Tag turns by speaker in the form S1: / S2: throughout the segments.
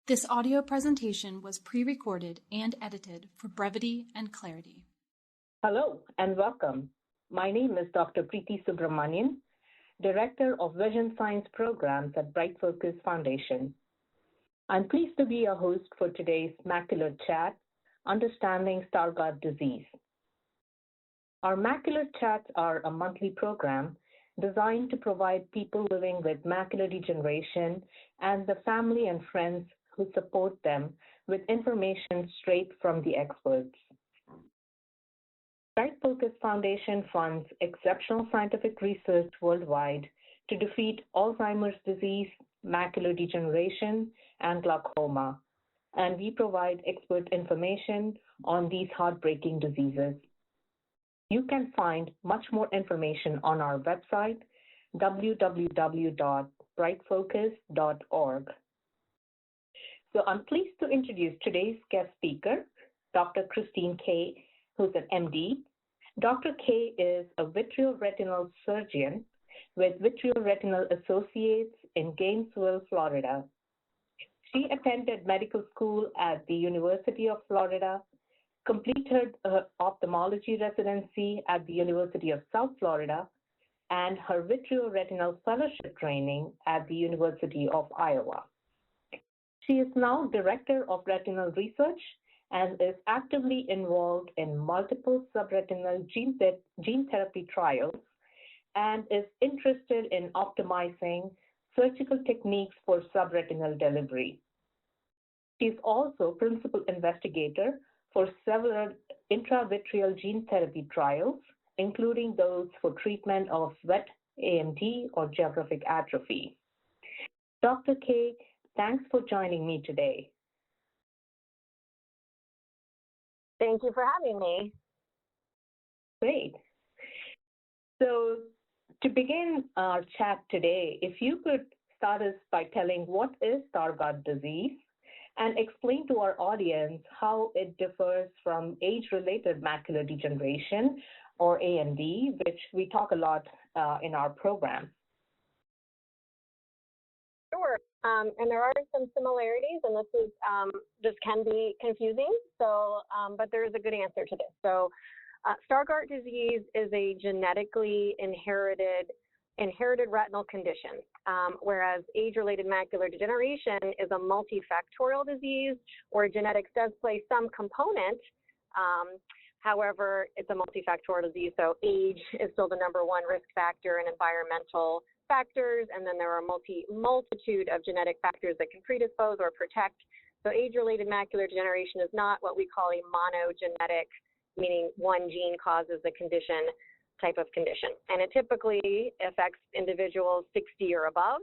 S1: This audio presentation was pre-recorded and edited for brevity and clarity.
S2: Hello and welcome. My name is Dr. Preeti Subramanian, Director of Vision Science Programs at BrightFocus Foundation. I'm pleased to be your host for today's Macular Chat, Understanding Stargardt Disease. Our Macular Chats are a monthly program designed to provide people living with macular degeneration and the family and friends who support them with information straight from the experts. BrightFocus Foundation funds exceptional scientific research worldwide to defeat Alzheimer's disease, macular degeneration, and glaucoma, and we provide expert information on these heartbreaking diseases. You can find much more information on our website, www.brightfocus.org. So I'm pleased to introduce today's guest speaker, Dr. Christine Kay, who's an MD. Dr. Kay is a vitreoretinal surgeon with Vitreoretinal Associates in Gainesville, Florida. She attended medical school at the University of Florida, completed her ophthalmology residency at the University of South Florida, and her vitreoretinal fellowship training at the University of Iowa. She is now Director of Retinal Research and is actively involved in multiple subretinal gene therapy trials and is interested in optimizing surgical techniques for subretinal delivery. She is also principal investigator for several intravitreal gene therapy trials, including those for treatment of wet AMD or geographic atrophy. Dr. Kay, thanks for joining me today.
S3: Thank you for having me.
S2: Great. So to begin our chat today, if you could start us by telling what is Stargardt disease and explain to our audience how it differs from age-related macular degeneration or AMD, which we talk a lot in our program.
S3: Sure, and there are some similarities, and this can be confusing. So, but there is a good answer to this. So, Stargardt disease is a genetically inherited retinal condition, whereas age-related macular degeneration is a multifactorial disease where genetics does play some component. However, it's a multifactorial disease, so age is still the #1 risk factor and environmental factors, and then there are a multitude of genetic factors that can predispose or protect. So age-related macular degeneration is not what we call a monogenetic, meaning one gene causes the condition type of condition. And it typically affects individuals 60 or above.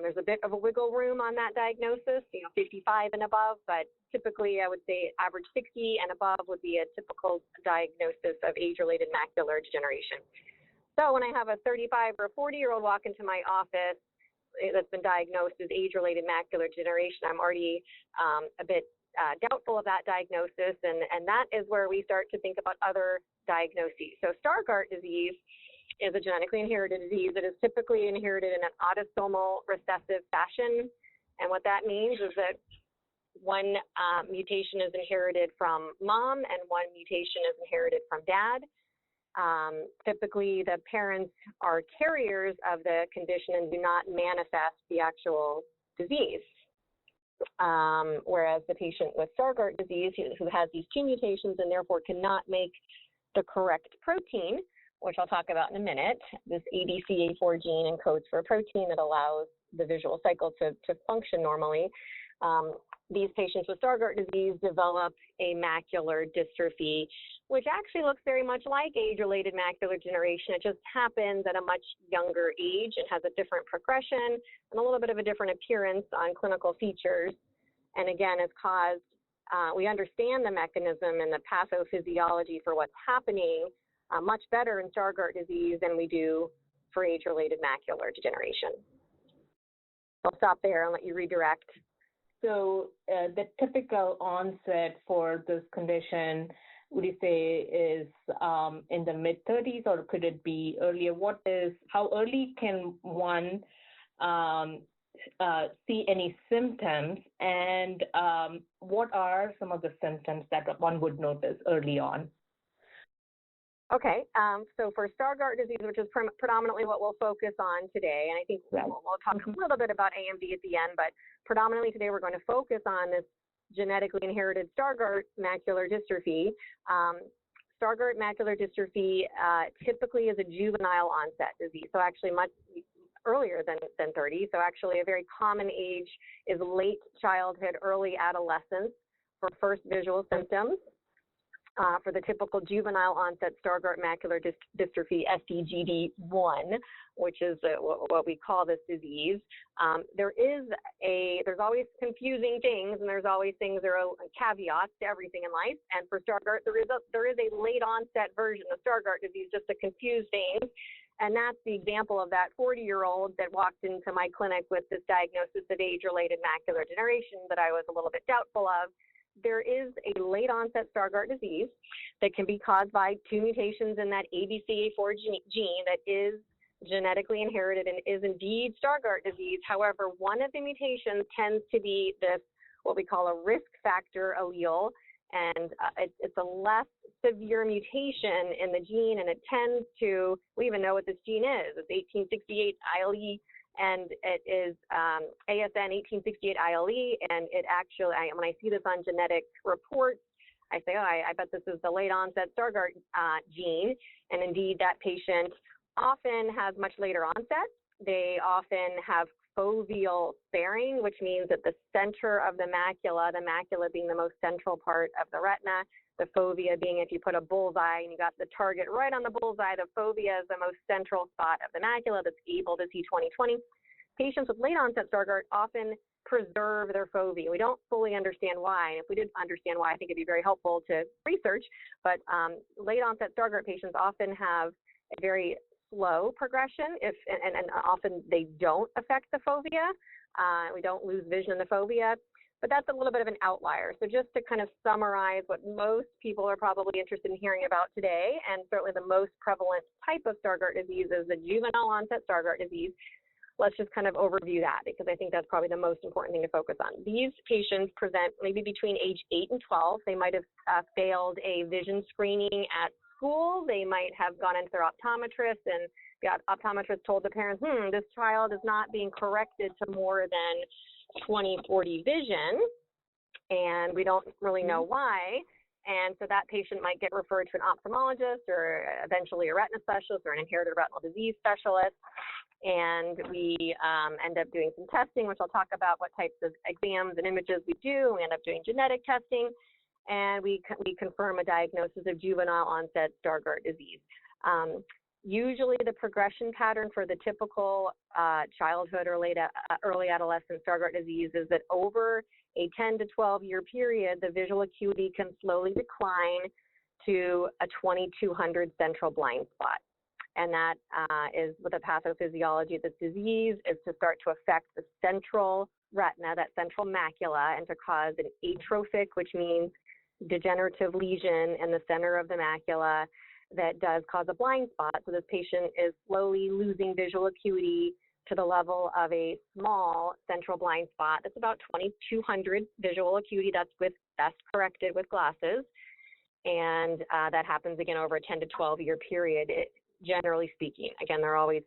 S3: There's a bit of a wiggle room on that diagnosis, 55 and above, but typically I would say average 60 and above would be a typical diagnosis of age-related macular degeneration. So when I have a 35 or 40-year-old walk into my office that's been diagnosed as age-related macular degeneration, I'm already a bit doubtful of that diagnosis, and that is where we start to think about other diagnoses. So Stargardt disease is a genetically inherited disease that is typically inherited in an autosomal recessive fashion, and what that means is that one mutation is inherited from mom and one mutation is inherited from dad. Typically, the parents are carriers of the condition and do not manifest the actual disease. Whereas the patient with Stargardt disease who has these gene mutations and therefore cannot make the correct protein, which I'll talk about in a minute, this ABCA4 gene encodes for a protein that allows the visual cycle to function normally. These patients with Stargardt disease develop a macular dystrophy, which actually looks very much like age-related macular degeneration. It just happens at a much younger age and has a different progression and a little bit of a different appearance on clinical features. And again, is caused, we understand the mechanism and the pathophysiology for what's happening much better in Stargardt disease than we do for age-related macular degeneration. I'll stop there and let you redirect.
S2: So the typical onset for this condition, would you say, is in the mid-30s, or could it be earlier? How early can one see any symptoms, and what are some of the symptoms that one would notice early on?
S3: Okay, so for Stargardt disease, which is predominantly what we'll focus on today, and I think we'll talk a little bit about AMD at the end, but predominantly today we're going to focus on this genetically inherited Stargardt macular dystrophy. Stargardt macular dystrophy typically is a juvenile onset disease, so actually much earlier than 30. So actually a very common age is late childhood, early adolescence for first visual symptoms. For the typical juvenile onset Stargardt macular dystrophy, SDGD1, which is what we call this disease, there's always confusing things, and there's always things that are caveats to everything in life. And for Stargardt, there is a late onset version of Stargardt disease, just to confuse things. And that's the example of that 40-year-old that walked into my clinic with this diagnosis of age-related macular degeneration that I was a little bit doubtful of. There is a late onset Stargardt disease that can be caused by two mutations in that ABCA4 gene that is genetically inherited and is indeed Stargardt disease. However, one of the mutations tends to be this, what we call a risk factor allele, and it's a less severe mutation in the gene, and it tends to, we even know what this gene is. It's 1868 ILE, and it is ASN 1868 ILE, and it actually, when I see this on genetic reports, I say, oh, I bet this is the late onset Stargardt gene, and indeed that patient often has much later onset. They often have foveal sparing, which means that the center of the macula being the most central part of the retina, the fovea being, if you put a bullseye and you got the target right on the bullseye, the fovea is the most central spot of the macula that's able to see 20/20. Patients with late onset Stargardt often preserve their fovea. We don't fully understand why. If we did understand why, I think it'd be very helpful to research, but late onset Stargardt patients often have a very slow progression, and often they don't affect the fovea. We don't lose vision in the fovea, but that's a little bit of an outlier. So just to kind of summarize what most people are probably interested in hearing about today, and certainly the most prevalent type of Stargardt disease is the juvenile onset Stargardt disease. Let's just kind of overview that, because I think that's probably the most important thing to focus on. These patients present maybe between age 8 and 12. They might have failed a vision screening at school. They might have gone into their optometrist, and the optometrist told the parents, this child is not being corrected to more than 20/40 vision, and we don't really know why. And so that patient might get referred to an ophthalmologist or eventually a retina specialist or an inherited retinal disease specialist. And we end up doing some testing, which I'll talk about what types of exams and images we do. We end up doing genetic testing, and we confirm a diagnosis of juvenile onset Stargardt disease. Usually the progression pattern for the typical childhood or early adolescent Stargardt disease is that over a 10 to 12-year period, the visual acuity can slowly decline to a 2200 central blind spot. And that is with the pathophysiology of this disease, is to start to affect the central retina, that central macula, and to cause an atrophic, which means degenerative lesion in the center of the macula that does cause a blind spot. So this patient is slowly losing visual acuity to the level of a small central blind spot. That's about 2200 visual acuity. That's corrected with glasses. And that happens again over a 10 to 12-year period, generally speaking. Again, there are always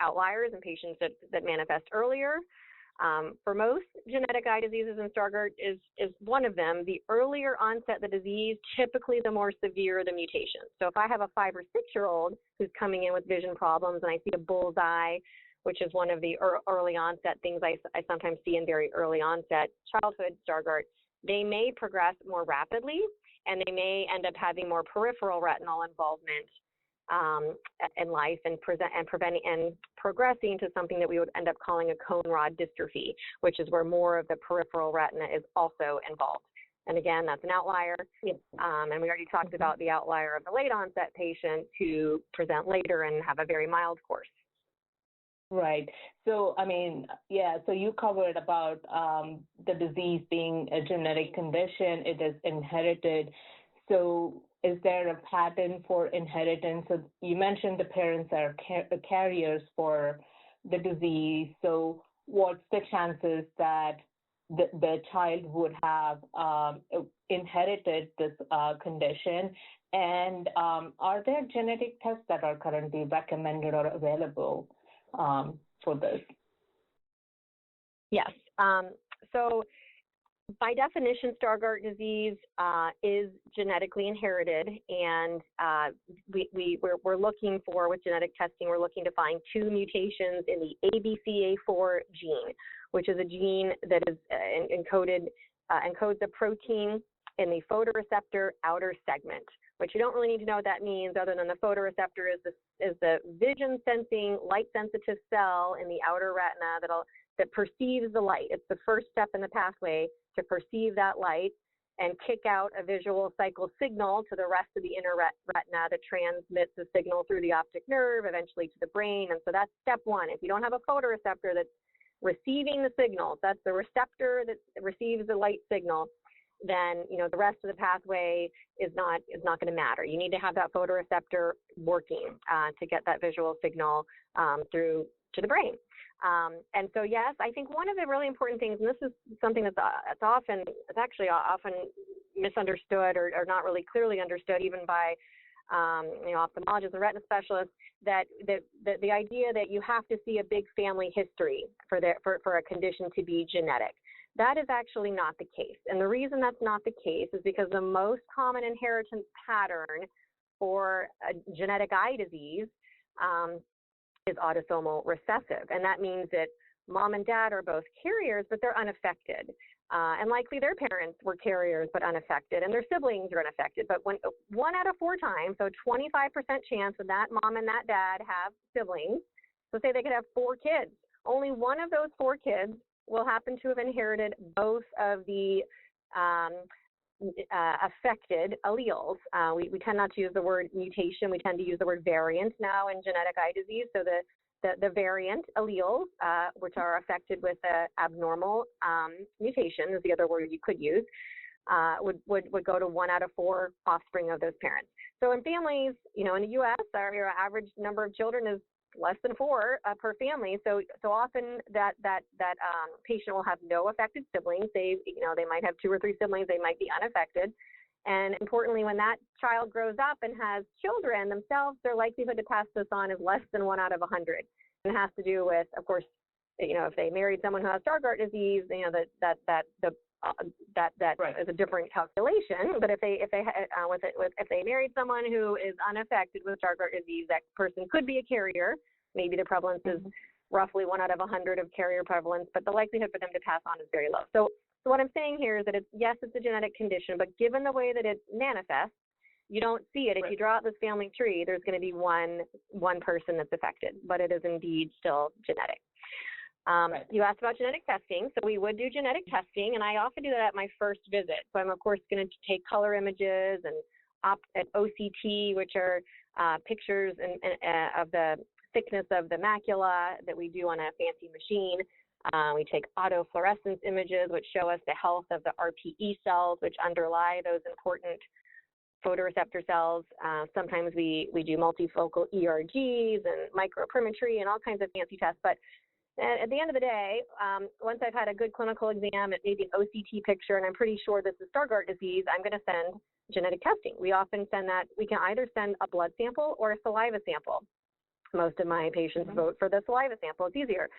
S3: outliers and patients that manifest earlier. For most genetic eye diseases, and Stargardt is one of them, the earlier onset the disease, typically the more severe the mutation. So if I have a 5 or 6-year-old who's coming in with vision problems and I see a bullseye, which is one of the early onset things I sometimes see in very early onset childhood Stargardt, they may progress more rapidly, and they may end up having more peripheral retinal involvement in life, and progressing to something that we would end up calling a cone rod dystrophy, which is where more of the peripheral retina is also involved. And again, that's an outlier. And we already talked about the outlier of the late onset patients who present later and have a very mild course.
S2: Right. So, I mean, yeah, so you covered about the disease being a genetic condition. It is inherited. So is there a pattern for inheritance? So you mentioned the parents are carriers for the disease. So what's the chances that the child would have inherited this condition? And are there genetic tests that are currently recommended or available for this?
S3: Yes. So by definition, Stargardt disease is genetically inherited, and we're looking for, with genetic testing, we're looking to find 2 mutations in the ABCA4 gene, which is a gene that is encodes a protein in the photoreceptor outer segment, which you don't really need to know what that means, other than the photoreceptor is the vision sensing, light sensitive cell in the outer retina that perceives the light. It's the first step in the pathway to perceive that light and kick out a visual cycle signal to the rest of the inner retina that transmits the signal through the optic nerve, eventually to the brain. And so that's step 1. If you don't have a photoreceptor that's receiving the signals, that's the receptor that receives the light signal, then the rest of the pathway is not going to matter. You need to have that photoreceptor working to get that visual signal through to the brain. And so, yes, I think one of the really important things, and this is something that's actually often misunderstood or not really clearly understood even by ophthalmologists and retina specialists, that the idea that you have to see a big family history for a condition to be genetic. That is actually not the case. And the reason that's not the case is because the most common inheritance pattern for a genetic eye disease is autosomal recessive. And that means that mom and dad are both carriers, but they're unaffected. And likely their parents were carriers but unaffected, and their siblings are unaffected. But when 1 out of 4 times, so 25% chance that that mom and that dad have siblings, so say they could have 4 kids, only one of those 4 kids will happen to have inherited both of the affected alleles. We tend not to use the word mutation. We tend to use the word variant now in genetic eye disease. So the variant alleles, which are affected with the abnormal mutation, is the other word you could use, would go to 1 out of 4 offspring of those parents. So in families, in the U.S., our average number of children is less than 4 per family. So often that patient will have no affected siblings. They might have 2 or 3 siblings. They might be unaffected. And importantly, when that child grows up and has children themselves, their likelihood to pass this on is less than 1 out of 100. And it has to do with, of course, if they married someone who has Stargardt disease, that right. is a different calculation. But if they married someone who is unaffected with Stargardt disease, that person could be a carrier. Maybe the prevalence is roughly 1 out of 100 of carrier prevalence, but the likelihood for them to pass on is very low. So what I'm saying here is that it's a genetic condition, but given the way that it manifests, you don't see it. If you draw out this family tree, there's going to be one person that's affected, but it is indeed still genetic. You asked about genetic testing. So we would do genetic testing, and I often do that at my first visit. So I'm, of course, going to take color images and OCT, which are pictures of the thickness of the macula that we do on a fancy machine. We take autofluorescence images, which show us the health of the RPE cells, which underlie those important photoreceptor cells. Sometimes we do multifocal ERGs and microperimetry and all kinds of fancy tests. But at the end of the day, once I've had a good clinical exam, maybe an OCT picture, and I'm pretty sure this is Stargardt disease, I'm going to send genetic testing. We often send that. We can either send a blood sample or a saliva sample. Most of my patients vote for the saliva sample. It's easier.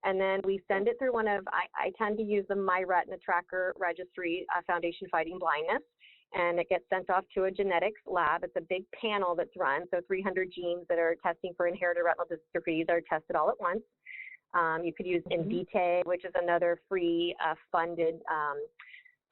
S3: And then we send it through I tend to use the My Retina Tracker Registry, Foundation Fighting Blindness, and it gets sent off to a genetics lab. It's a big panel that's run, so 300 genes that are testing for inherited retinal dystrophies are tested all at once. You could use Invitae, which is another free funded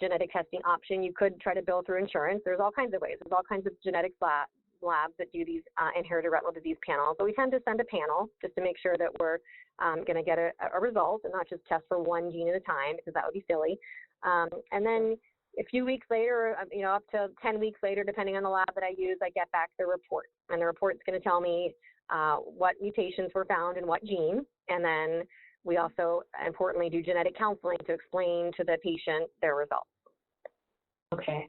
S3: genetic testing option. You could try to bill through insurance. There's all kinds of ways. There's all kinds of genetics labs that do these inherited retinal disease panels. But we tend to send a panel just to make sure that we're going to get a result and not just test for one gene at a time, because that would be silly. And then a few weeks later, up to 10 weeks later, depending on the lab that I use, I get back the report. And the report's going to tell me what mutations were found in what gene. And then we also, importantly, do genetic counseling to explain to the patient their results.
S2: Okay.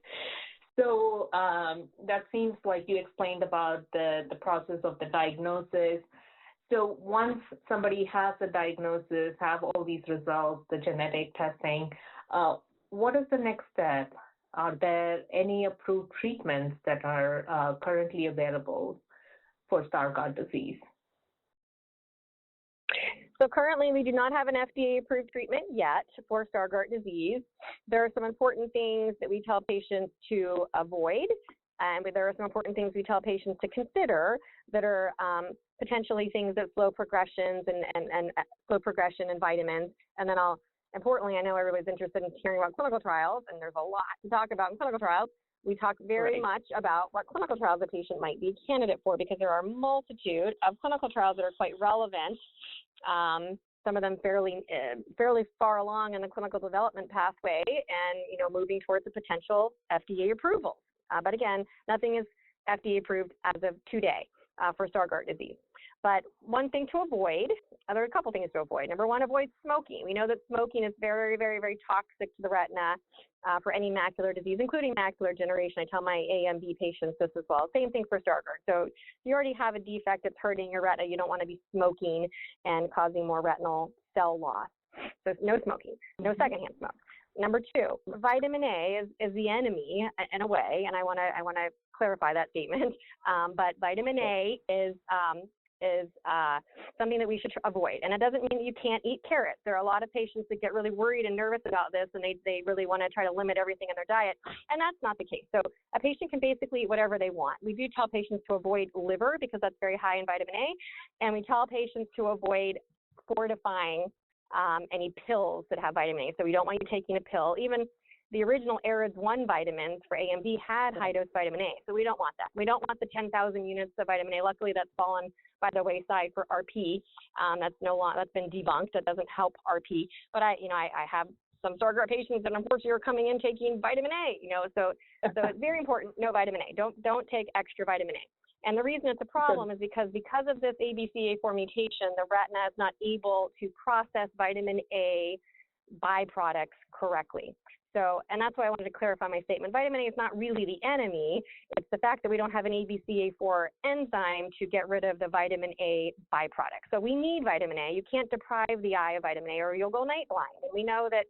S2: So that seems like you explained about the process of the diagnosis. So once somebody has a diagnosis, have all these results, the genetic testing, what is the next step? Are there any approved treatments that are currently available for Stargardt disease?
S3: So currently, we do not have an FDA-approved treatment yet for Stargardt disease. There are some important things that we tell patients to avoid, and there are some important things we tell patients to consider that are potentially things that slow progressions and slow progression in vitamins. And then importantly, I know everybody's interested in hearing about clinical trials, and there's a lot to talk about in clinical trials. We talk very much about what clinical trials a patient might be a candidate for, because there are a multitude of clinical trials that are quite relevant. Some of them fairly far along in the clinical development pathway, and moving towards a potential FDA approval. But again, nothing is FDA approved as of today for Stargardt disease. But one thing to avoid, there are a couple things to avoid. Number one, avoid smoking. We know that smoking is very, very, very toxic to the retina for any macular disease, including macular degeneration. I tell my AMD patients this as well. Same thing for Stargardt. So if you already have a defect that's hurting your retina, you don't want to be smoking and causing more retinal cell loss. So no smoking, no secondhand smoke. Number two, vitamin A is the enemy in a way, and I want to clarify that statement. But vitamin A is something that we should avoid. And it doesn't mean that you can't eat carrots. There are a lot of patients that get really worried and nervous about this, and they really want to try to limit everything in their diet, and that's not the case. So a patient can basically eat whatever they want. We do tell patients to avoid liver because that's very high in vitamin A, and we tell patients to avoid fortifying any pills that have vitamin A. So we don't want you taking a pill. Even the original AREDS 1 vitamins for AMD had high-dose vitamin A, so we don't want that. We don't want the 10,000 units of vitamin A. Luckily, that's fallen by the wayside for RP. That's been debunked. That doesn't help RP. But I have some Stargardt patients that unfortunately are coming in taking vitamin A. So it's very important. No vitamin A. Don't take extra vitamin A. And the reason it's a problem is because of this ABCA4 mutation, the retina is not able to process vitamin A byproducts correctly. So, and that's why I wanted to clarify my statement. Vitamin A is not really the enemy. It's the fact that we don't have an ABCA4 enzyme to get rid of the vitamin A byproduct. So we need vitamin A. You can't deprive the eye of vitamin A or you'll go night blind. And we know that,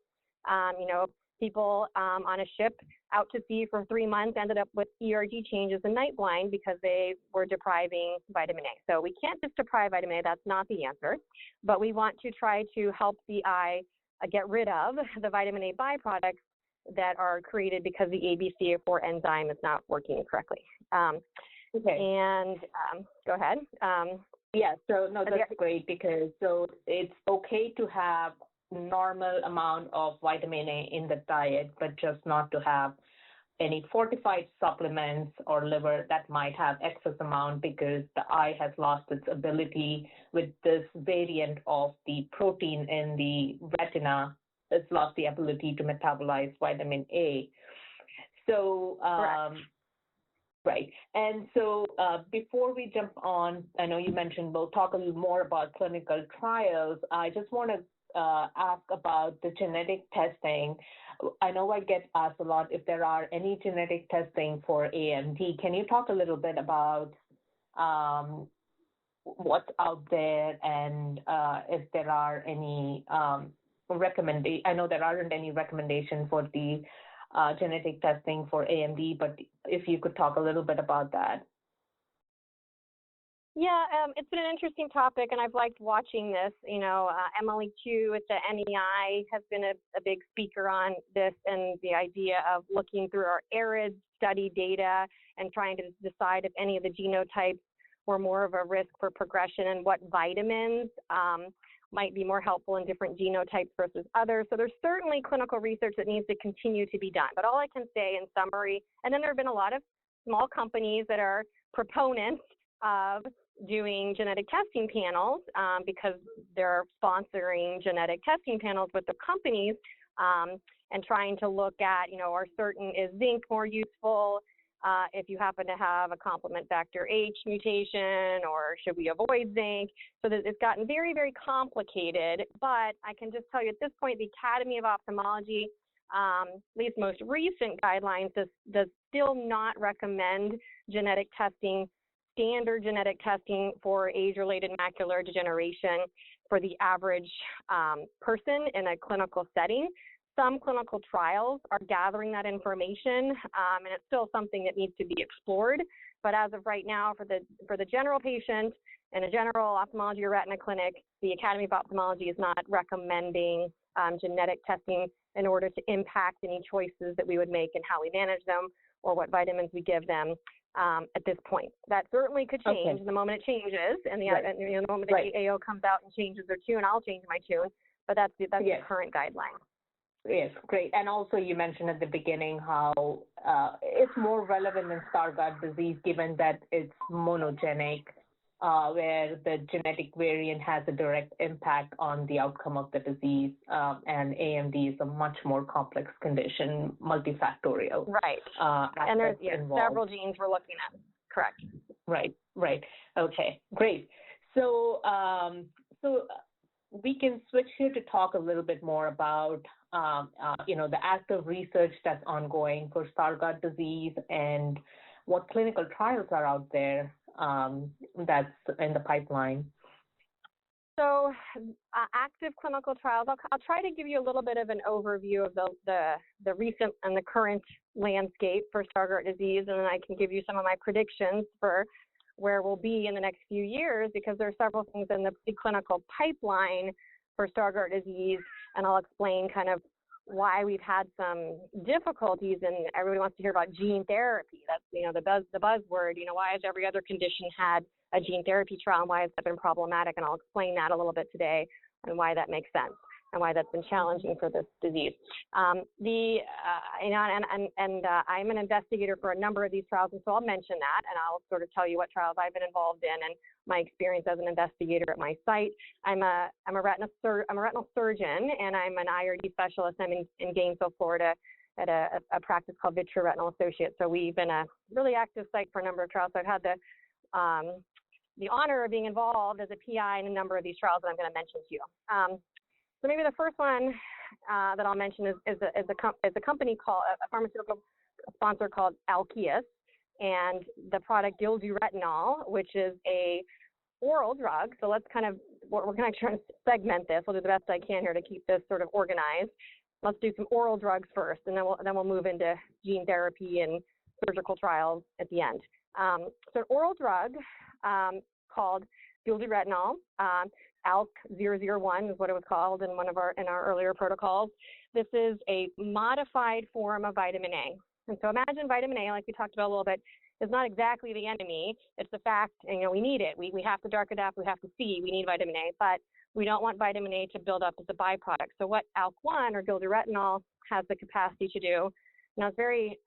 S3: people on a ship out to sea for 3 months ended up with ERG changes and night blind because they were depriving vitamin A. So we can't just deprive vitamin A. That's not the answer. But we want to try to help the eye get rid of the vitamin A byproducts that are created because the ABCA4 enzyme is not working correctly.
S2: Okay.
S3: And go ahead.
S2: Yeah, so no, that's great because so it's okay to have normal amount of vitamin A in the diet, but just not to have any fortified supplements or liver that might have excess amount because the eye has lost its ability with this variant of the protein in the retina. It's lost the ability to metabolize vitamin A. So, right. And so before we jump on, I know you mentioned we'll talk a little more about clinical trials. I just want to ask about the genetic testing. I know I get asked a lot if there are any genetic testing for AMD. Can you talk a little bit about what's out there and if there are any I know there aren't any recommendations for the genetic testing for AMD, but if you could talk a little bit about that.
S3: Yeah, it's been an interesting topic, and I've liked watching this. Emily Chu at the NEI has been a big speaker on this and the idea of looking through our AREDS study data and trying to decide if any of the genotypes were more of a risk for progression and what vitamins might be more helpful in different genotypes versus others. So there's certainly clinical research that needs to continue to be done. But all I can say in summary, and then there have been a lot of small companies that are proponents of doing genetic testing panels because they're sponsoring genetic testing panels with the companies and trying to look at, is zinc more useful if you happen to have a complement factor H mutation, or should we avoid zinc? So that it's gotten very, very complicated, but I can just tell you at this point, the Academy of Ophthalmology, at least most recent guidelines, does still not recommend genetic testing standard genetic testing for age-related macular degeneration for the average person in a clinical setting. Some clinical trials are gathering that information, and it's still something that needs to be explored. But as of right now, for the general patient in a general ophthalmology or retina clinic, the Academy of Ophthalmology is not recommending genetic testing in order to impact any choices that we would make in how we manage them or what vitamins we give them at this point. That certainly could change the moment it changes, and the moment that the AO comes out and changes their tune, I'll change my tune. But that's the current guideline.
S2: Yes, great. And also you mentioned at the beginning how it's more relevant in Stargardt disease given that it's monogenic, where the genetic variant has a direct impact on the outcome of the disease, and AMD is a much more complex condition, multifactorial.
S3: Right. And there's several genes we're looking at. Correct.
S2: Right. Okay, great. So, we can switch here to talk a little bit more about, the active research that's ongoing for Stargardt disease and what clinical trials are out there that's in the pipeline.
S3: So active clinical trials, I'll try to give you a little bit of an overview of the recent and the current landscape for Stargardt disease, and then I can give you some of my predictions for where we'll be in the next few years, because there are several things in the preclinical pipeline for Stargardt disease, and I'll explain kind of why we've had some difficulties, and everybody wants to hear about gene therapy. That's, the buzzword, why has every other condition had a gene therapy trial, and why has that been problematic? And I'll explain that a little bit today and why that makes sense and why that's been challenging for this disease. I'm an investigator for a number of these trials, and so I'll mention that, and I'll sort of tell you what trials I've been involved in and my experience as an investigator at my site. I'm a retinal surgeon, and I'm an IRD specialist. I'm in Gainesville, Florida, at a practice called Vitreoretinal Associates. So we've been a really active site for a number of trials. So I've had the honor of being involved as a PI in a number of these trials that I'm going to mention to you. So maybe the first one that I'll mention is a company called, a pharmaceutical sponsor called Alkeus, and the product Gilduretinol, which is a oral drug. So we're going to try to segment this. We'll do the best I can here to keep this sort of organized. Let's do some oral drugs first, and then we'll move into gene therapy and surgical trials at the end. So an oral drug called Gilduretinol, ALK-001 is what it was called in our earlier protocols. This is a modified form of vitamin A. And so imagine vitamin A, like we talked about a little bit, is not exactly the enemy. It's the fact, we need it. We have to dark it up. We have to see. We need vitamin A, but we don't want vitamin A to build up as a byproduct. So what ALK-1 or Gilduretinol has the capacity to do, and I was very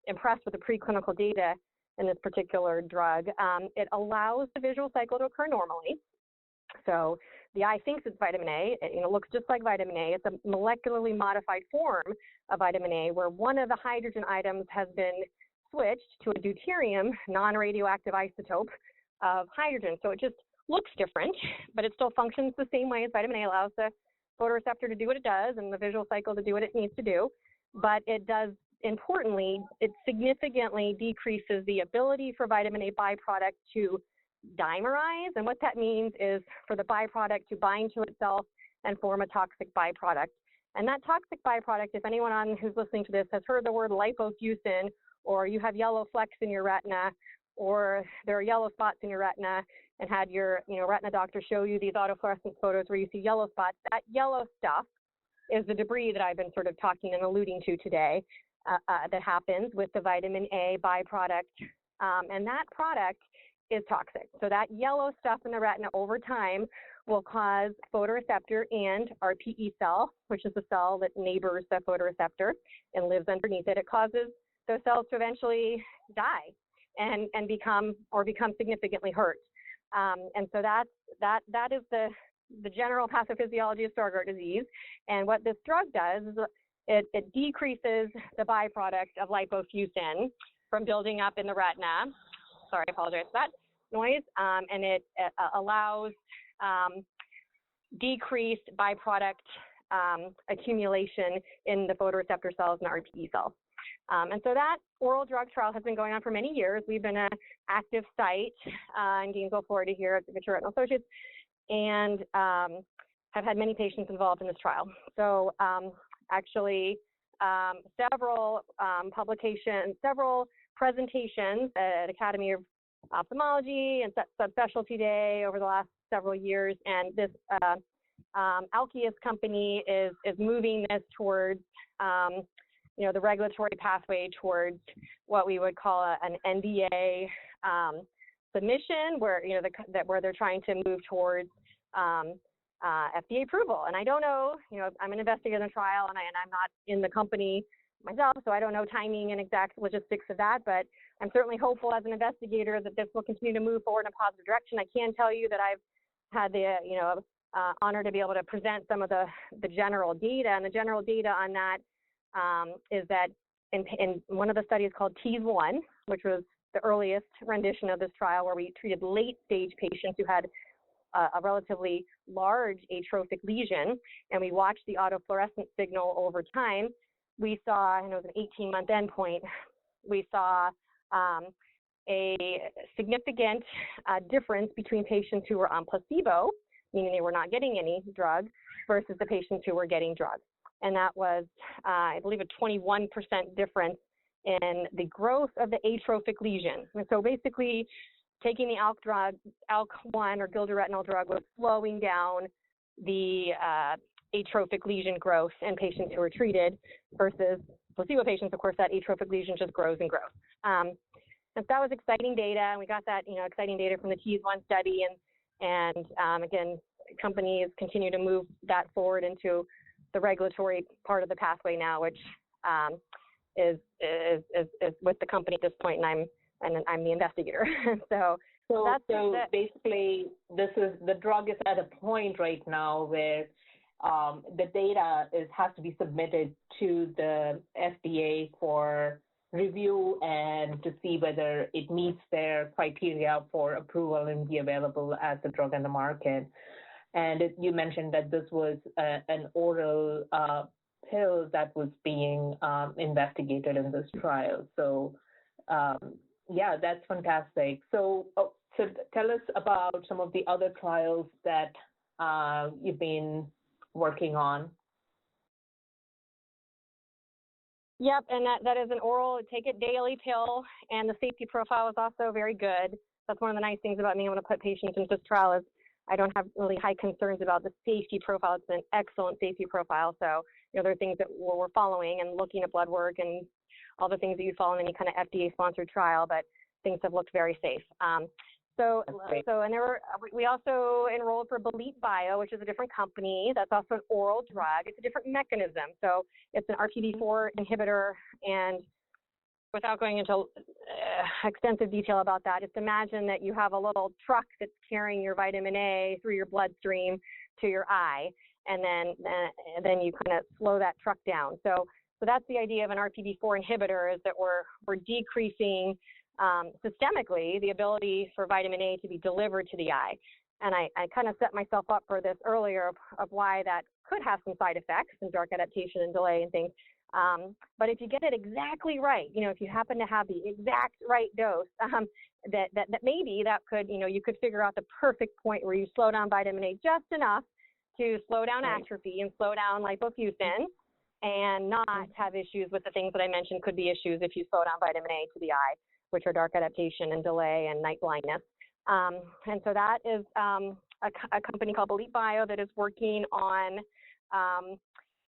S3: impressed with the preclinical data in this particular drug. It allows the visual cycle to occur normally. So the eye thinks it's vitamin A. It looks just like vitamin A. It's a molecularly modified form of vitamin A, where one of the hydrogen items has been switched to a deuterium, non-radioactive isotope of hydrogen. So it just looks different, but it still functions the same way as vitamin A. Allows the photoreceptor to do what it does and the visual cycle to do what it needs to do. But it does, importantly, it significantly decreases the ability for vitamin A byproduct to dimerize, and what that means is for the byproduct to bind to itself and form a toxic byproduct. And that toxic byproduct, if anyone who's listening to this has heard the word lipofuscin, or you have yellow flecks in your retina, or there are yellow spots in your retina, and had your retina doctor show you these autofluorescence photos where you see yellow spots, that yellow stuff is the debris that I've been sort of talking and alluding to today that happens with the vitamin A byproduct, and that product is toxic. So that yellow stuff in the retina over time will cause photoreceptor and RPE cell, which is the cell that neighbors the photoreceptor and lives underneath it. It causes those cells to eventually die and become significantly hurt. And so that is the general pathophysiology of Stargardt disease. And what this drug does is it decreases the byproduct of lipofuscin from building up in the retina. Sorry, I apologize for that noise. And it allows decreased byproduct accumulation in the photoreceptor cells and RPE cells. And so that oral drug trial has been going on for many years. We've been an active site in Gainesville, Florida here at the Macular Retinal Associates, and have had many patients involved in this trial. So actually several publications, several presentations at Academy of Ophthalmology and Subspecialty Day over the last several years, and this Alkeus company is moving this towards the regulatory pathway towards what we would call an NDA submission, where where they're trying to move towards FDA approval. And I don't know, I'm an investigator in the trial, and I'm not in the company myself, so I don't know timing and exact logistics of that, but I'm certainly hopeful as an investigator that this will continue to move forward in a positive direction. I can tell you that I've had the honor to be able to present some of the general data, and the general data on that is that in one of the studies called TEASE-1, which was the earliest rendition of this trial, where we treated late-stage patients who had a relatively large atrophic lesion, and we watched the autofluorescence signal over time. We saw, it was an 18-month endpoint, we saw a significant difference between patients who were on placebo, meaning they were not getting any drug, versus the patients who were getting drug. And that was, I believe, a 21% difference in the growth of the atrophic lesion. And so basically, taking the ALK drug, ALK1 or gildaretinol drug, was slowing down the atrophic lesion growth in patients who were treated, versus placebo patients. Of course, that atrophic lesion just grows and grows. And so that was exciting data, and we got that exciting data from the TEASE-1 study, and again, companies continue to move that forward into the regulatory part of the pathway now, which is with the company at this point, and I'm the investigator. so
S2: basically, the drug is at a point right now where the data has to be submitted to the FDA for review and to see whether it meets their criteria for approval and be available as a drug on the market. And you mentioned that this was an oral pill that was being investigated in this trial. So yeah, that's fantastic. So tell us about some of the other trials that you've been working on.
S3: Yep, and that is an oral, take it daily pill, and the safety profile is also very good. That's one of the nice things about being able to put patients into this trial is I don't have really high concerns about the safety profile. It's an excellent safety profile. So, there are things that we're following and looking at blood work and all the things that you follow in any kind of FDA-sponsored trial, but things have looked very safe. We also enrolled for BrightFocus, which is a different company. That's also an oral drug. It's a different mechanism. So it's an RPD4 inhibitor, and without going into extensive detail about that, just imagine that you have a little truck that's carrying your vitamin A through your bloodstream to your eye, and then you kind of slow that truck down. So that's the idea of an RPD4 inhibitor, is that we're decreasing systemically the ability for vitamin A to be delivered to the eye. And I kind of set myself up for this earlier of why that could have some side effects and dark adaptation and delay and things. But if you get it exactly right, if you happen to have the exact right dose, that maybe that could, you could figure out the perfect point where you slow down vitamin A just enough to slow down atrophy and slow down lipofuscin, and not have issues with the things that I mentioned could be issues if you slow down vitamin A to the eye, which are dark adaptation and delay and night blindness. And so that is a company called BrightFocus that is working on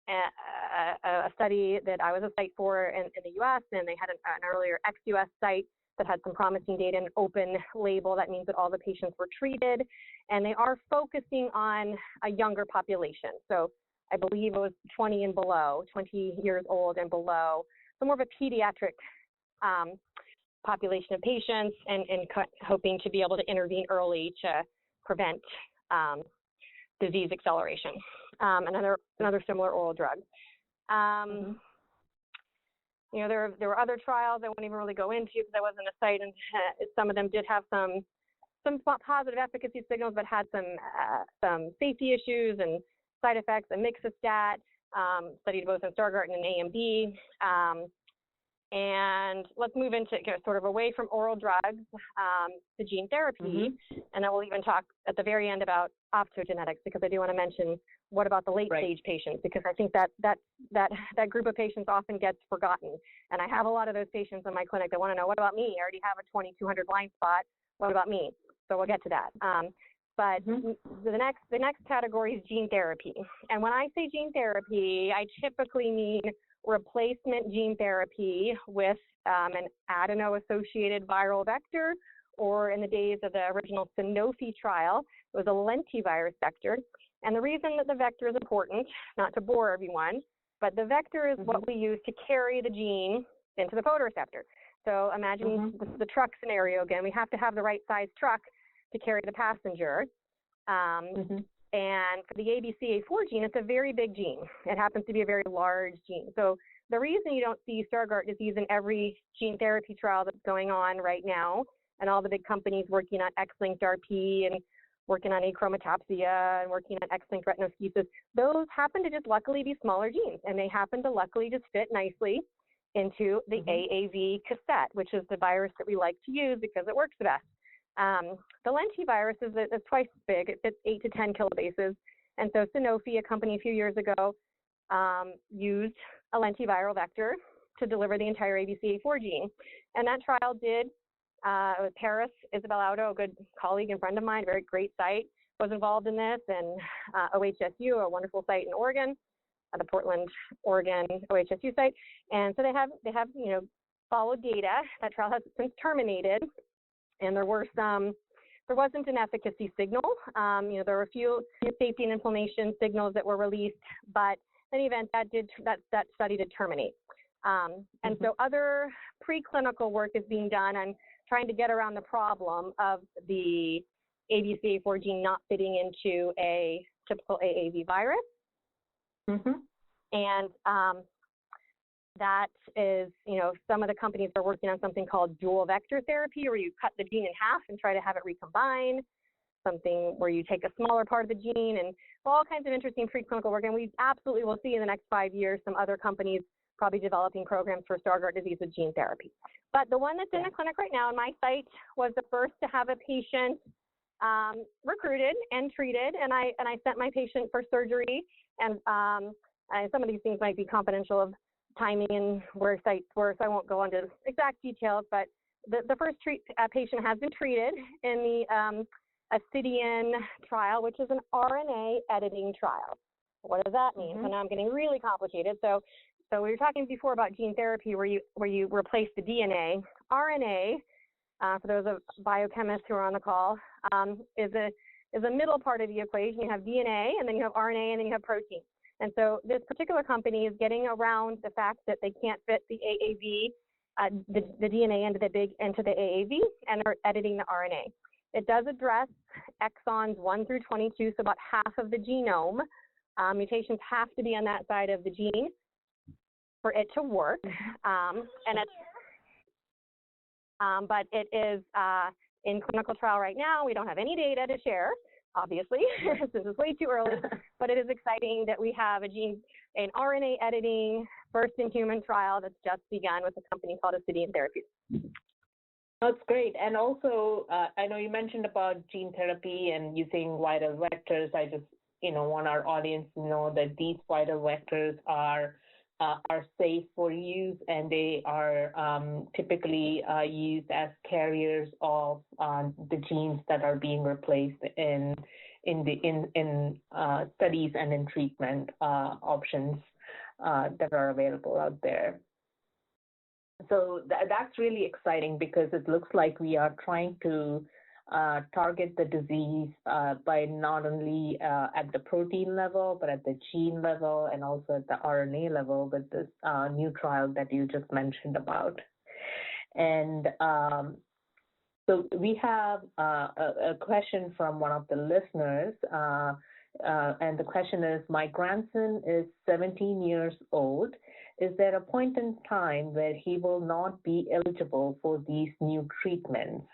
S3: a study that I was a site for in the U.S., and they had an earlier ex-U.S. site that had some promising data and open label. That means that all the patients were treated, and they are focusing on a younger population. So I believe it was 20 and below, 20 years old and below, so more of a pediatric population of patients, and hoping to be able to intervene early to prevent disease acceleration. Another similar oral drug. There were other trials I won't even really go into because I wasn't a site, and some of them did have some positive efficacy signals, but had some safety issues and side effects. A mixostat studied both in Stargardt and in AMD. And let's move into sort of away from oral drugs to gene therapy. And then we'll even talk at the very end about optogenetics, because I do want to mention what about the late stage patients, because I think that group of patients often gets forgotten. And I have a lot of those patients in my clinic that want to know, what about me? I already have a 2200 blind spot. What about me? So we'll get to that. But the next category is gene therapy. And when I say gene therapy, I typically mean replacement gene therapy with an adeno-associated viral vector, or in the days of the original Sanofi trial, it was a lentivirus vector. And the reason that the vector is important, not to bore everyone, but the vector is what we use to carry the gene into the photoreceptor. So imagine the truck scenario again. We have to have the right size truck to carry the passenger. And for the ABCA4 gene, it's a very big gene. It happens to be a very large gene. So the reason you don't see Stargardt disease in every gene therapy trial that's going on right now, and all the big companies working on X-linked RP and working on achromatopsia and working on X-linked retinoschisis, those happen to just luckily be smaller genes, and they happen to luckily just fit nicely into the AAV cassette, which is the virus that we like to use because it works the best. The lentivirus is twice as big. It fits 8 to 10 kilobases. And so Sanofi, a company a few years ago, used a lentiviral vector to deliver the entire ABCA4 gene. And that trial did, Paris, Isabel Auto, a good colleague and friend of mine, very great site, was involved in this, and OHSU, a wonderful site in Oregon, the Portland, Oregon OHSU site. And so they have followed data. That trial has since terminated. And there wasn't an efficacy signal. There were a few safety and inflammation signals that were released, but in any event, that study did terminate. And so other preclinical work is being done on trying to get around the problem of the ABCA4 gene not fitting into a typical AAV virus. And that is, some of the companies are working on something called dual vector therapy, where you cut the gene in half and try to have it recombine, something where you take a smaller part of the gene, and all kinds of interesting preclinical work. And we absolutely will see in the next 5 years some other companies probably developing programs for Stargardt disease with gene therapy. But the one that's in the clinic right now in my site was the first to have a patient recruited and treated, and I sent my patient for surgery. And some of these things might be confidential of timing and where sites were, so I won't go into exact details, but the first patient has been treated in the Ascidian trial, which is an RNA editing trial. What does that mean? So now I'm getting really complicated. So we were talking before about gene therapy where you replace the DNA. RNA, for those of biochemists who are on the call, is a middle part of the equation. You have DNA, and then you have RNA, and then you have protein. And so this particular company is getting around the fact that they can't fit the AAV, the DNA into the AAV, and are editing the RNA. It does address exons 1 through 22, so about half of the genome. Mutations have to be on that side of the gene for it to work. But it is in clinical trial right now. We don't have any data to share, obviously. This is way too early, but it is exciting that we have an RNA editing first in human trial that's just begun with a company called Ascidian Therapeutics.
S2: That's great. And also, I know you mentioned about gene therapy and using viral vectors. I just, want our audience to know that these viral vectors are safe for use, and they are typically used as carriers of the genes that are being replaced in studies and in treatment options that are available out there. So that's really exciting, because it looks like we are trying to target the disease by not only at the protein level, but at the gene level and also at the RNA level with this new trial that you just mentioned about. And so we have a question from one of the listeners, and the question is, my grandson is 17 years old. Is there a point in time where he will not be eligible for these new treatments?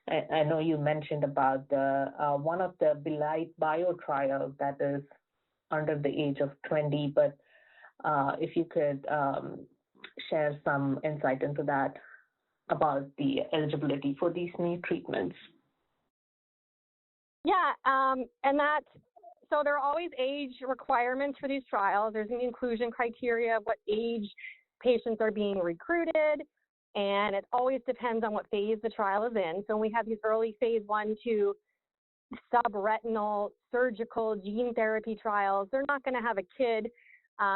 S2: I know you mentioned about the one of the Belite Bio trials that is under the age of 20, but if you could share some insight into that about the eligibility for these new treatments?
S3: Yeah, so there are always age requirements for these trials. There's an inclusion criteria of what age patients are being recruited, and it always depends on what phase the trial is in. So when we have these early phase 1, 2 subretinal surgical gene therapy trials, they're not going to have a kid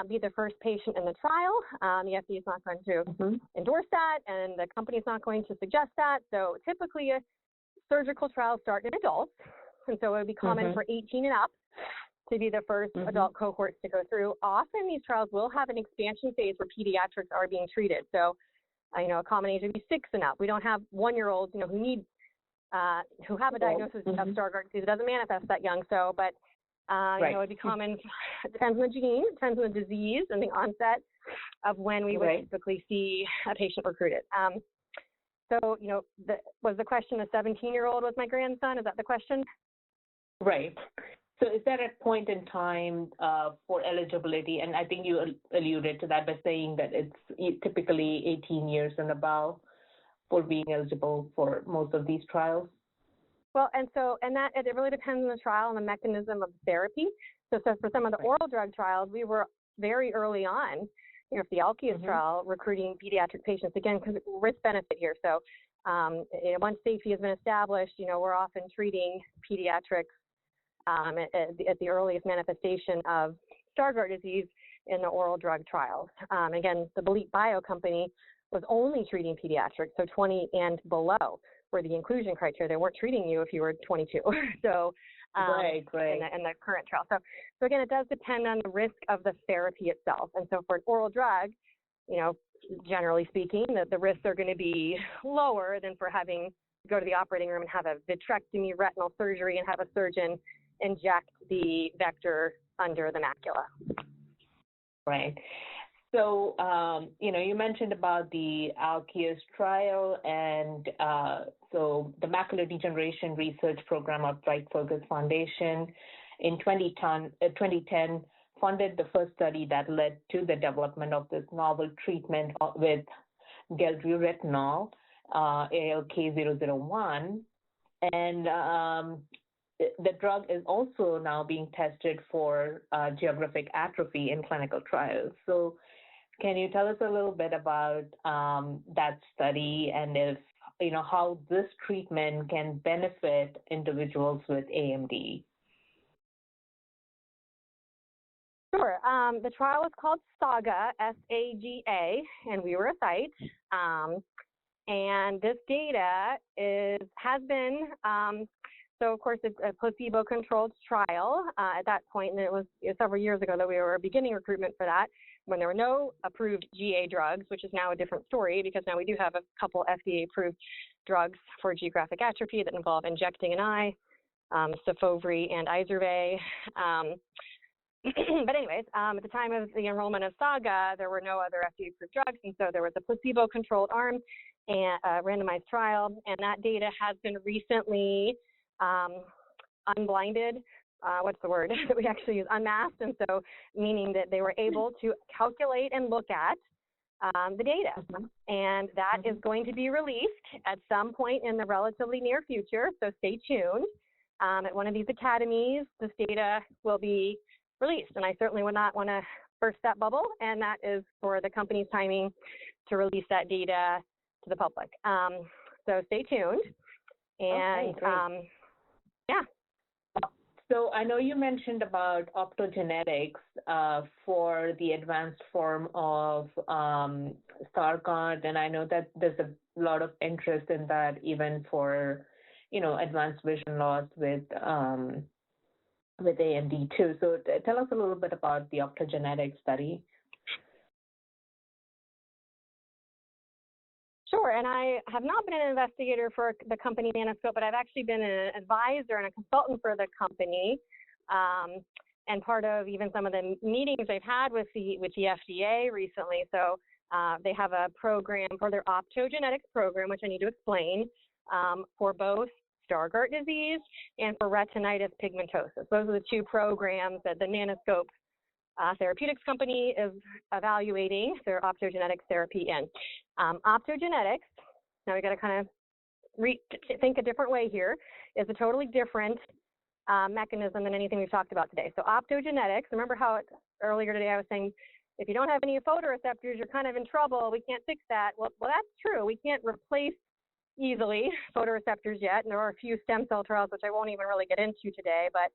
S3: be the first patient in the trial. The FDA is not going to endorse that, and the company is not going to suggest that. So typically, surgical trials start in adults, and so it would be common for 18 and up to be the first adult cohorts to go through. Often these trials will have an expansion phase where pediatrics are being treated. So, a common age would be 6 and up. We don't have 1-year-olds, who need, who have a diagnosis of Stargardt disease. It doesn't manifest that young. So, but, it would be common. It depends on the gene, it depends on the disease and the onset of when we would typically see a patient recruited. So, was the question a 17-year-old was my grandson? Is that the question?
S2: Right. So is that a point in time for eligibility? And I think you alluded to that by saying that it's typically 18 years and above for being eligible for most of these trials?
S3: Well, and that it really depends on the trial and the mechanism of therapy. So for some of the oral drug trials, we were very early on, for the Alkeus trial, recruiting pediatric patients, again, because risk benefit here. So once safety has been established, we're often treating pediatrics at the earliest manifestation of Stargardt disease in the oral drug trials. Again, the Belite Bio company was only treating pediatrics, so 20 and below were the inclusion criteria. They weren't treating you if you were 22. So in the current trial. So again, it does depend on the risk of the therapy itself. And so for an oral drug, generally speaking, the risks are going to be lower than for having to go to the operating room and have a vitrectomy retinal surgery and have a surgeon inject the vector under the macula.
S2: Right. So, you mentioned about the Alkeus trial, and so the Macular Degeneration Research Program of BrightFocus Foundation in 2010 funded the first study that led to the development of this novel treatment with gelretinol, ALK001, and the drug is also now being tested for geographic atrophy in clinical trials. So can you tell us a little bit about that study and if, how this treatment can benefit individuals with AMD?
S3: Sure. The trial is called SAGA, S-A-G-A, and we were a site. And this data has been, so of course it's a placebo-controlled trial at that point, and it was several years ago that we were beginning recruitment for that, when there were no approved GA drugs, which is now a different story because now we do have a couple FDA-approved drugs for geographic atrophy that involve injecting an eye, Syfovre and Izervay. But anyways, at the time of the enrollment of SAGA, there were no other FDA-approved drugs, and so there was a placebo-controlled arm and a randomized trial, and that data has been recently unblinded. What's the word that we actually use? Unmasked, and so meaning that they were able to calculate and look at the data, and that is going to be released at some point in the relatively near future. So stay tuned. At one of these academies, this data will be released, and I certainly would not want to burst that bubble, and that is for the company's timing to release that data to the public. So stay tuned, and yeah.
S2: So I know you mentioned about optogenetics for the advanced form of Stargardt, and I know that there's a lot of interest in that even for, advanced vision loss with AMD too. So tell us a little bit about the optogenetics study.
S3: Sure, and I have not been an investigator for the company Nanoscope, but I've actually been an advisor and a consultant for the company, and part of even some of the meetings they've had with the FDA recently. So they have a program for their Optogenetics program, which I need to explain, for both Stargardt disease and for retinitis pigmentosa. Those are the two programs that the Nanoscope therapeutics company is evaluating their optogenetics therapy in. Optogenetics, now we got to kind of think a different way here, is a totally different mechanism than anything we've talked about today. So optogenetics, remember how earlier today I was saying, if you don't have any photoreceptors, you're kind of in trouble. We can't fix that. Well, that's true. We can't replace easily photoreceptors yet. And there are a few stem cell trials, which I won't even really get into today, but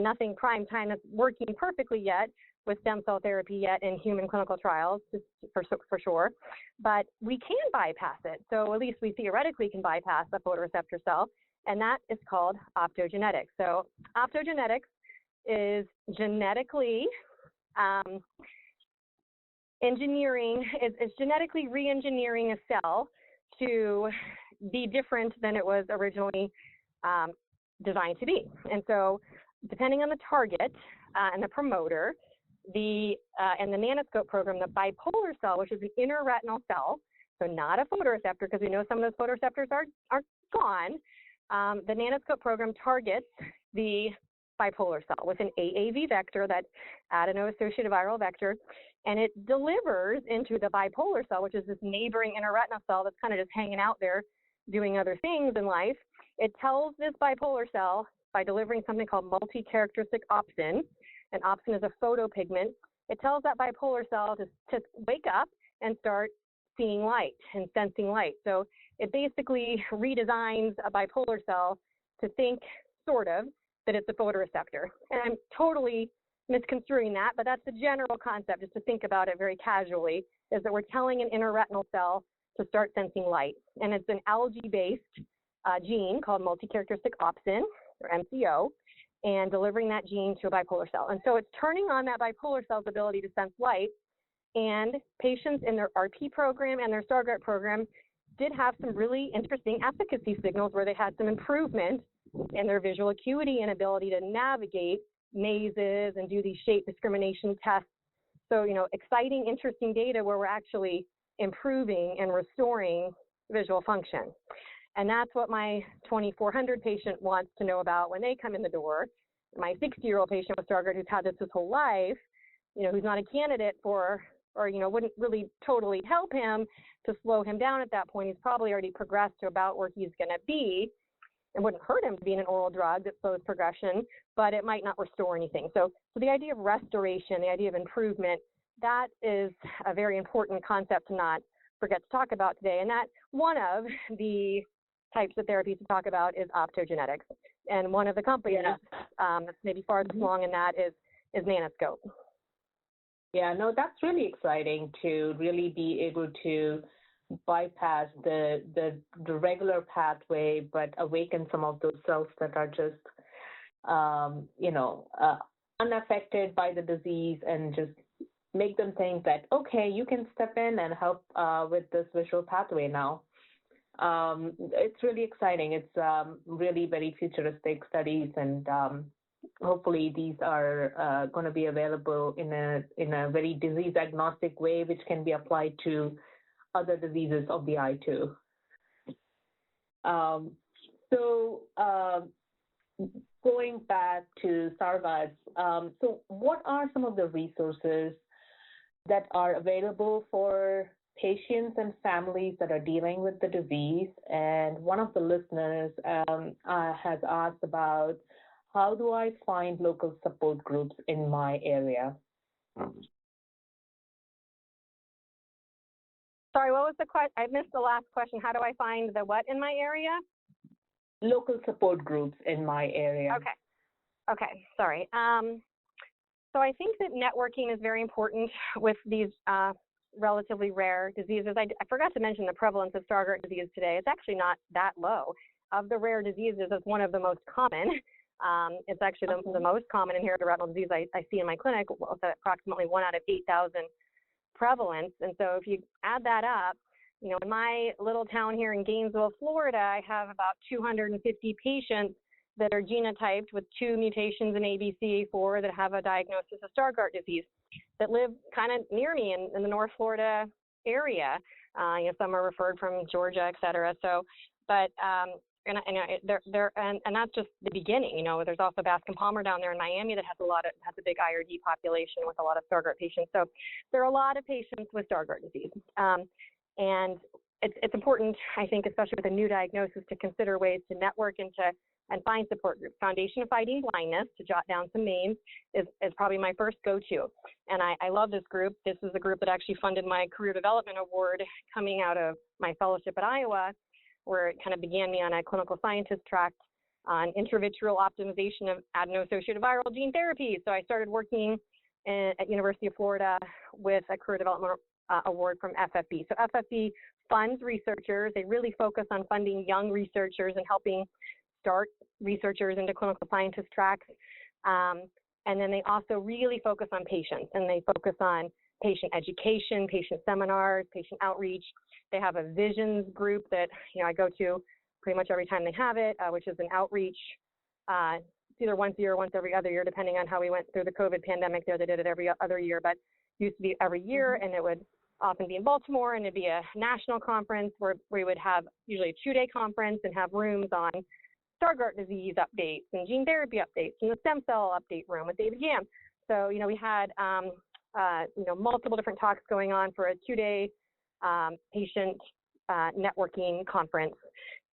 S3: nothing prime time that's working perfectly yet with stem cell therapy yet in human clinical trials, for sure. But we can bypass it. So at least we theoretically can bypass the photoreceptor cell, and that is called optogenetics. So optogenetics is genetically it's genetically re-engineering a cell to be different than it was originally designed to be. And so depending on the target and the promoter, and the nanoscope program, the bipolar cell, which is the inner retinal cell, so not a photoreceptor, because we know some of those photoreceptors are gone. The nanoscope program targets the bipolar cell with an AAV vector, that adeno-associated viral vector, and it delivers into the bipolar cell, which is this neighboring inner retinal cell that's kind of just hanging out there doing other things in life. It tells this bipolar cell, by delivering something called multi-characteristic opsin, and opsin is a photopigment, it tells that bipolar cell to wake up and start seeing light and sensing light. So it basically redesigns a bipolar cell to think, sort of, that it's a photoreceptor. And I'm totally misconstruing that, but that's the general concept, just to think about it very casually, is that we're telling an inner retinal cell to start sensing light. And it's an algae-based gene called multi-characteristic opsin, or MCO, and delivering that gene to a bipolar cell. And so it's turning on that bipolar cell's ability to sense light, and patients in their RP program and their Stargardt program did have some really interesting efficacy signals where they had some improvement in their visual acuity and ability to navigate mazes and do these shape discrimination tests. So, you know, exciting, interesting data where we're actually improving and restoring visual function. And that's what my 2400 patient wants to know about when they come in the door. My 60-year-old patient with Stargardt, who's had this his whole life, you know, who's not a candidate for, or, you know, wouldn't really totally help him to slow him down at that point. He's probably already progressed to about where he's going to be. It wouldn't hurt him to be in an oral drug that slows progression, but it might not restore anything. So the idea of restoration, the idea of improvement, that is a very important concept to not forget to talk about today. And that one of the types of therapies to talk about is optogenetics. And one of the companies that's maybe farthest along in that is Nanoscope.
S2: Yeah, no, that's really exciting to really be able to bypass the regular pathway, but awaken some of those cells that are just, unaffected by the disease, and just make them think that, okay, you can step in and help with this visual pathway now. It's really exciting. It's really very futuristic studies, and hopefully these are going to be available in a very disease agnostic way, which can be applied to other diseases of the eye too. Going back to Stargardt, so what are some of the resources that are available for patients and families that are dealing with the disease? And one of the listeners has asked about, how do I find local support groups in my area?
S3: Sorry, what was the question? I missed the last question. How do I find the what in my area?
S2: Local support groups in my area.
S3: Okay, sorry. So I think that networking is very important with these relatively rare diseases. I forgot to mention the prevalence of Stargardt disease today. It's actually not that low. Of the rare diseases, it's one of the most common. It's actually the most common inherited retinal disease I see in my clinic, with approximately 1 out of 8,000 prevalence. And so if you add that up, you know, in my little town here in Gainesville, Florida, I have about 250 patients that are genotyped with 2 mutations in ABCA4 that have a diagnosis of Stargardt disease that live kind of near me in the North Florida area. You know, some are referred from Georgia, et cetera. So, but and that's just the beginning. There's also Bascom Palmer down there in Miami that has a big IRD population with a lot of Stargardt patients. So there are a lot of patients with Stargardt disease, and it's important, I think, especially with a new diagnosis, to consider ways to network and find support groups. Foundation of Fighting Blindness, to jot down some names, is probably my first go-to. And I love this group. This is the group that actually funded my career development award coming out of my fellowship at Iowa, where it kind of began me on a clinical scientist track on intravitreal optimization of adeno-associated viral gene therapy. So I started working at University of Florida with a career development award from FFB. So FFB funds researchers. They really focus on funding young researchers and helping start researchers into clinical scientist tracks. And then they also really focus on patients, and they focus on patient education, patient seminars, patient outreach. They have a visions group that I go to pretty much every time they have it, which is an outreach. It's either once a year or once every other year, depending on how we went through the COVID pandemic there. They did it every other year, but used to be every year, and it would often be in Baltimore, and it'd be a national conference where we would have usually a 2-day conference and have rooms on Stargardt disease updates and gene therapy updates and the stem cell update room with David Yam. So, we had, multiple different talks going on for a 2-day patient networking conference.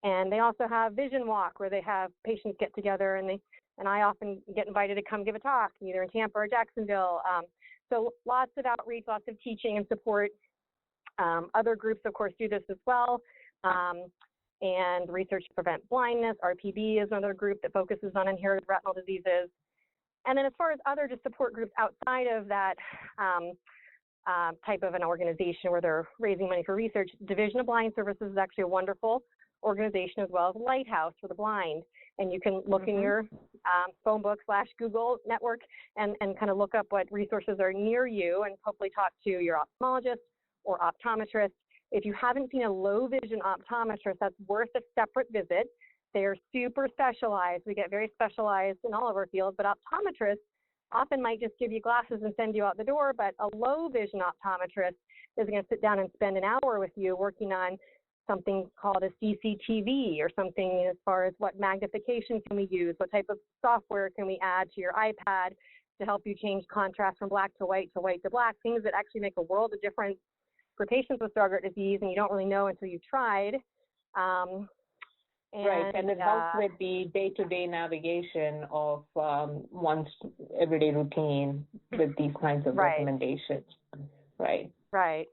S3: And they also have Vision Walk, where they have patients get together, and I often get invited to come give a talk, either in Tampa or Jacksonville. So lots of outreach, lots of teaching and support. Other groups, of course, do this as well. And Research to Prevent Blindness, RPB, is another group that focuses on inherited retinal diseases. And then as far as other just support groups outside of that type of an organization where they're raising money for research, Division of Blind Services is actually a wonderful organization, as well as Lighthouse for the blind. And you can look in your phone book / Google network and kind of look up what resources are near you, and hopefully talk to your ophthalmologist or optometrist. If you haven't seen a low vision optometrist, that's worth a separate visit. They are super specialized. We get very specialized in all of our fields, but optometrists often might just give you glasses and send you out the door, but a low vision optometrist is going to sit down and spend an hour with you working on something called a CCTV, or something as far as what magnification can we use, what type of software can we add to your iPad to help you change contrast from black to white to black, things that actually make a world of difference for patients with Stargardt disease, and you don't really know until you've tried.
S2: Right, and it helps with the day-to-day navigation of one's everyday routine with these kinds of recommendations. Right.
S3: Right.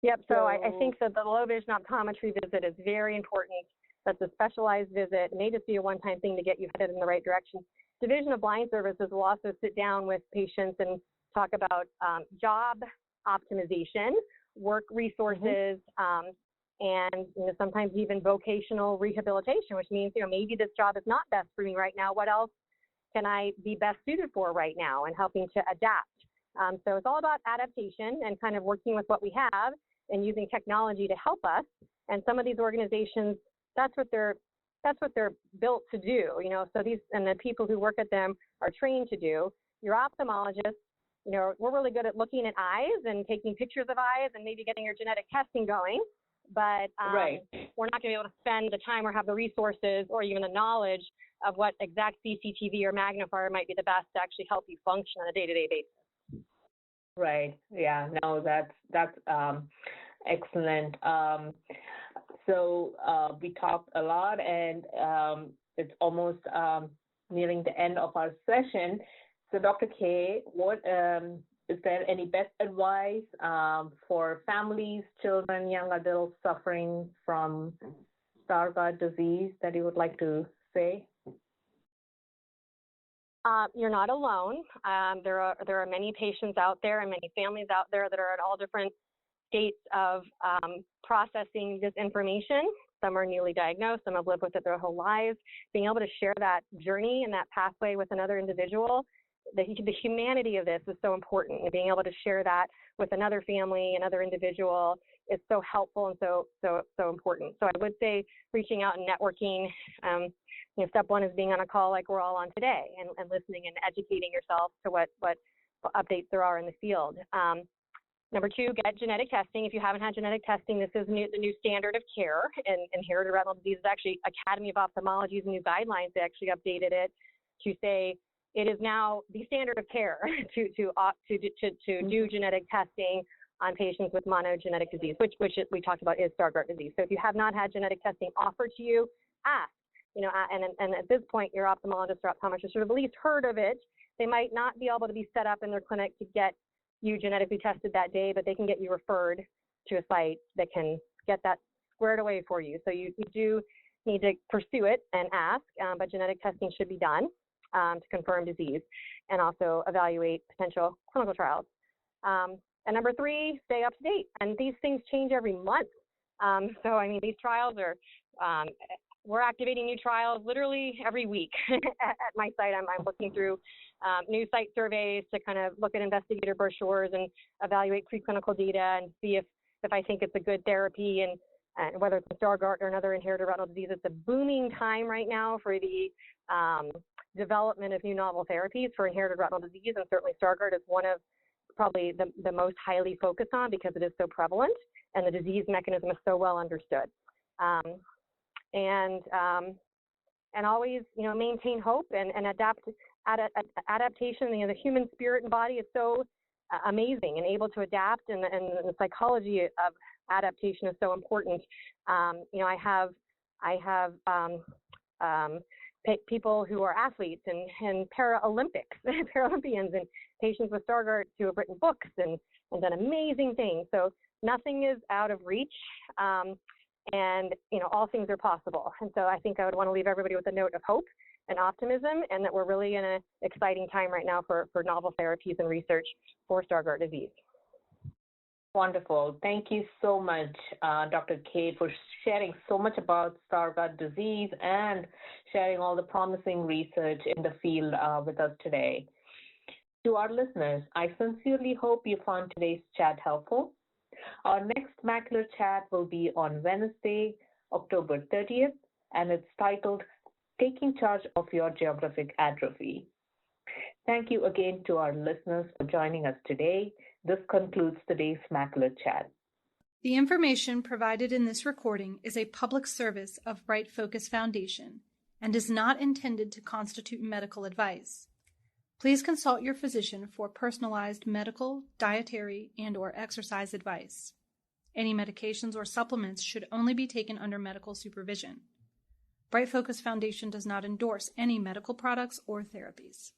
S3: Yep, so I think that the low vision optometry visit is very important. That's a specialized visit. It may just be a one-time thing to get you headed in the right direction. Division of Blind Services will also sit down with patients and talk about job optimization, work resources, and sometimes even vocational rehabilitation, which means maybe this job is not best for me right now. What else can I be best suited for right now, and helping to adapt. So it's all about adaptation and kind of working with what we have and using technology to help us. And some of these organizations, that's what they're built to do. So the people who work at them are trained to do. Your ophthalmologist, we're really good at looking at eyes and taking pictures of eyes and maybe getting your genetic testing going. But we're not going to be able to spend the time or have the resources or even the knowledge of what exact CCTV or magnifier might be the best to actually help you function on a day-to-day basis.
S2: Right. Yeah. No, that's excellent. So we talked a lot, and it's almost nearing the end of our session. So Dr. K, what is there any best advice for families, children, young adults suffering from Stargardt disease that you would like to say?
S3: You're not alone. There are many patients out there and many families out there that are at all different states of processing this information. Some are newly diagnosed, some have lived with it their whole lives. Being able to share that journey and that pathway with another individual, the humanity of this is so important. And being able to share that with another family, another individual, is so helpful and so important. So I would say reaching out and networking. Step one is being on a call like we're all on today, and listening and educating yourself to what updates there are in the field. Number 2, get genetic testing. If you haven't had genetic testing, this is the new standard of care in inherited retinal disease. Actually, Academy of Ophthalmology's new guidelines, they actually updated it to say it is now the standard of care to do genetic testing on patients with monogenetic disease, which we talked about is Stargardt disease. So if you have not had genetic testing offered to you, ask. And at this point, your ophthalmologist or optometrist should have at least heard of it. They might not be able to be set up in their clinic to get you genetically tested that day, but they can get you referred to a site that can get that squared away for you. So you do need to pursue it and ask, but genetic testing should be done to confirm disease and also evaluate potential clinical trials. And number 3, stay up to date. And these things change every month. So, I mean, these trials are, we're activating new trials literally every week at my site. I'm looking through new site surveys to kind of look at investigator brochures and evaluate preclinical data and see if I think it's a good therapy and whether it's Stargardt or another inherited retinal disease. It's a booming time right now for the development of new novel therapies for inherited retinal disease, and certainly Stargardt is one of probably the most highly focused on because it is so prevalent and the disease mechanism is so well understood. And always, maintain hope and adaptation. The human spirit and body is so amazing and able to adapt, and the psychology of adaptation is so important. I have people who are athletes and Paralympians and patients with Stargardt who have written books and done amazing things. So nothing is out of reach. And all things are possible. And so I think I would want to leave everybody with a note of hope and optimism, and that we're really in an exciting time right now for novel therapies and research for Stargardt disease.
S2: Wonderful. Thank you so much, Dr. K, for sharing so much about Stargardt disease and sharing all the promising research in the field with us today. To our listeners, I sincerely hope you found today's chat helpful. Our next Macular Chat will be on Wednesday, October 30th, and it's titled Taking Charge of Your Geographic Atrophy. Thank you again to our listeners for joining us today. This concludes today's Macular Chat.
S1: The information provided in this recording is a public service of BrightFocus Foundation and is not intended to constitute medical advice. Please consult your physician for personalized medical, dietary, and/or exercise advice. Any medications or supplements should only be taken under medical supervision. BrightFocus Foundation does not endorse any medical products or therapies.